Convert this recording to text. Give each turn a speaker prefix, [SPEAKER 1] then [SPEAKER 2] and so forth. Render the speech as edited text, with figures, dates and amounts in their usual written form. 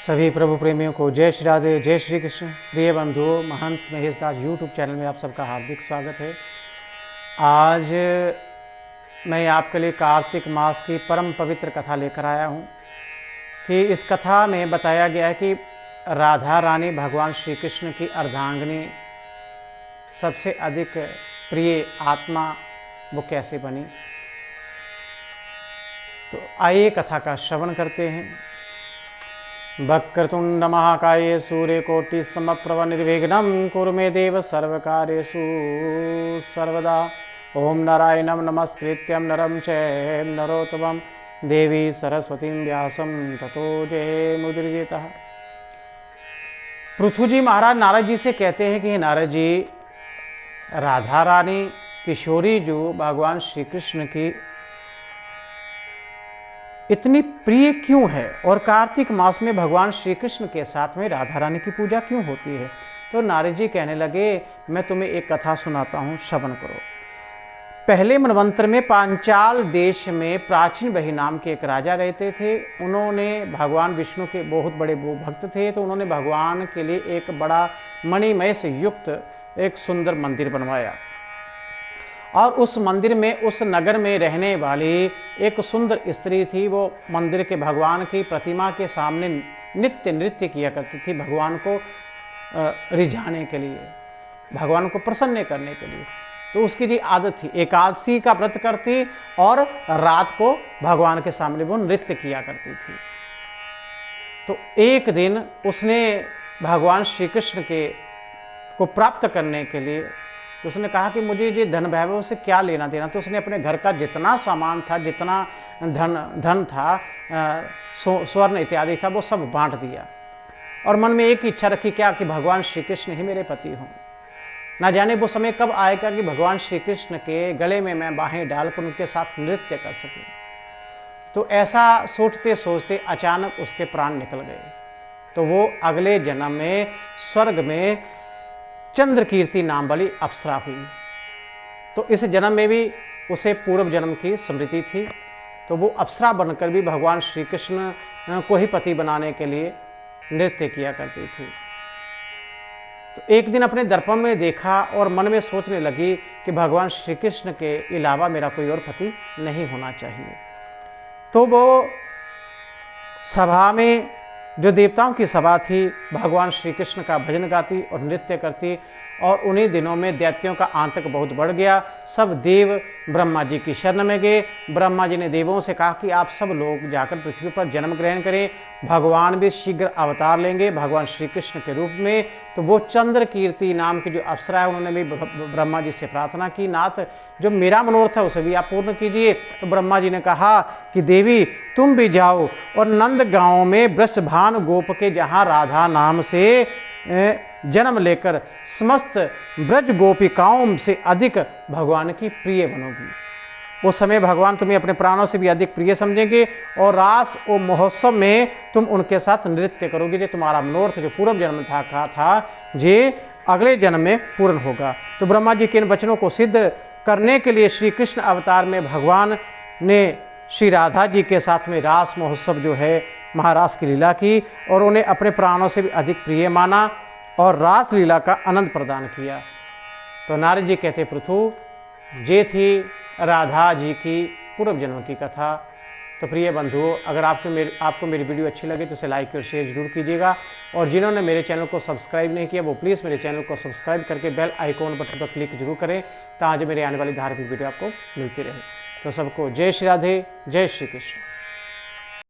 [SPEAKER 1] सभी प्रभु प्रेमियों को जय श्री राधे, जय श्री कृष्ण। प्रिय बंधुओं, महंत महेश दास यूट्यूब चैनल में आप सबका हार्दिक स्वागत है। आज मैं आपके लिए कार्तिक मास की परम पवित्र कथा लेकर आया हूँ कि इस कथा में बताया गया है कि राधा रानी भगवान श्री कृष्ण की अर्धांगिनी, सबसे अधिक प्रिय आत्मा, वो कैसे बनी। तो आइए कथा का श्रवण करते हैं। वक्रतुंड महाकाय सूर्यकोटि समप्रभ निर्विघ्नं कुरु मे देव सर्वकार्येषु सर्वदा। ओम नारायणं नमस्कृत्यं नरं चैव नरोत्तमं देवी सरस्वतीं व्यासं ततो जयमुदीरयेतः। पृथु जी महाराज नारद जी से कहते हैं कि नारद जी, राधा रानी किशोरी जो भगवान श्री कृष्ण की इतनी प्रिय क्यों है और कार्तिक मास में भगवान श्री कृष्ण के साथ में राधा रानी की पूजा क्यों होती है। तो नारद जी कहने लगे, मैं तुम्हें एक कथा सुनाता हूँ, श्रवण करो। पहले मनवंतर में पांचाल देश में प्राचीन बही नाम के एक राजा रहते थे। उन्होंने भगवान विष्णु के बहुत बड़े वो भक्त थे, तो उन्होंने भगवान के लिए एक बड़ा मणिमय से युक्त एक सुंदर मंदिर बनवाया। और उस मंदिर में, उस नगर में रहने वाली एक सुंदर स्त्री थी। वो मंदिर के भगवान की प्रतिमा के सामने नित्य नृत्य किया करती थी, भगवान को रिझाने के लिए, भगवान को प्रसन्न करने के लिए। तो उसकी जी आदत थी, एकादशी का व्रत करती और रात को भगवान के सामने वो नृत्य किया करती थी। तो एक दिन उसने भगवान श्री कृष्ण को प्राप्त करने के लिए, तो उसने कहा कि मुझे ये धन वैभव से क्या लेना देना। तो उसने अपने घर का जितना सामान था, जितना धन था, स्वर्ण इत्यादि था, वो सब बांट दिया। और मन में एक इच्छा रखी, क्या कि भगवान श्री कृष्ण ही मेरे पति हों। ना जाने वो समय कब आएगा कि भगवान श्री कृष्ण के गले में मैं बाहें डालकर उनके साथ नृत्य कर सकूं। तो ऐसा सोचते सोचते अचानक उसके प्राण निकल गए। तो वो अगले जन्म में स्वर्ग में चंद्रकीर्ति नाम वाली अप्सरा हुई। तो इस जन्म में भी उसे पूर्व जन्म की स्मृति थी। तो वो अप्सरा बनकर भी भगवान श्री कृष्ण को ही पति बनाने के लिए नृत्य किया करती थी। तो एक दिन अपने दर्पण में देखा और मन में सोचने लगी कि भगवान श्री कृष्ण के अलावा मेरा कोई और पति नहीं होना चाहिए। तो वो सभा में, जो देवताओं की सभा थी, भगवान श्री कृष्ण का भजन गाती और नृत्य करती। और उन्हीं दिनों में दैत्यों का आतंक बहुत बढ़ गया। सब देव ब्रह्मा जी की शरण में गए। ब्रह्मा जी ने देवों से कहा कि आप सब लोग जाकर पृथ्वी पर जन्म ग्रहण करें, भगवान भी शीघ्र अवतार लेंगे भगवान श्री कृष्ण के रूप में। तो वो चंद्रकीर्ति नाम की जो अप्सरा है, उन्होंने भी ब्रह्मा जी से प्रार्थना की, नाथ जो मेरा मनोरथ है उसे भी आप पूर्ण कीजिए। तो ब्रह्मा जी ने कहा कि देवी तुम भी जाओ और नंद गांव में वृषभान गोप के जहाँ राधा नाम से जन्म लेकर समस्त ब्रज गोपिकाओं से अधिक भगवान की प्रिय बनोगी। उस समय भगवान तुम्हें अपने प्राणों से भी अधिक प्रिय समझेंगे और रास और महोत्सव में तुम उनके साथ नृत्य करोगे। जो तुम्हारा मनोरथ जो पूर्व जन्म था कहा था, जे अगले जन्म में पूर्ण होगा। तो ब्रह्मा जी के इन वचनों को सिद्ध करने के लिए श्री कृष्ण अवतार में भगवान ने श्री राधा जी के साथ में रास महोत्सव जो है, महारास की लीला की और उन्हें अपने प्राणों से भी अधिक प्रिय माना और रास लीला का आनंद प्रदान किया। तो नारद जी कहते, पृथु ये थी राधा जी की पूर्व जन्म की कथा। तो प्रिय बंधुओं, अगर आपको मेरी वीडियो अच्छी लगे तो इसे लाइक और शेयर जरूर कीजिएगा। और जिन्होंने मेरे चैनल को सब्सक्राइब नहीं किया वो प्लीज़ मेरे चैनल को सब्सक्राइब करके बेल आइकॉन बटन पर क्लिक जरूर करें, ताकि मेरे आने वाली धार्मिक वीडियो आपको मिलती रहे। तो सबको जय श्री राधे, जय श्री कृष्ण।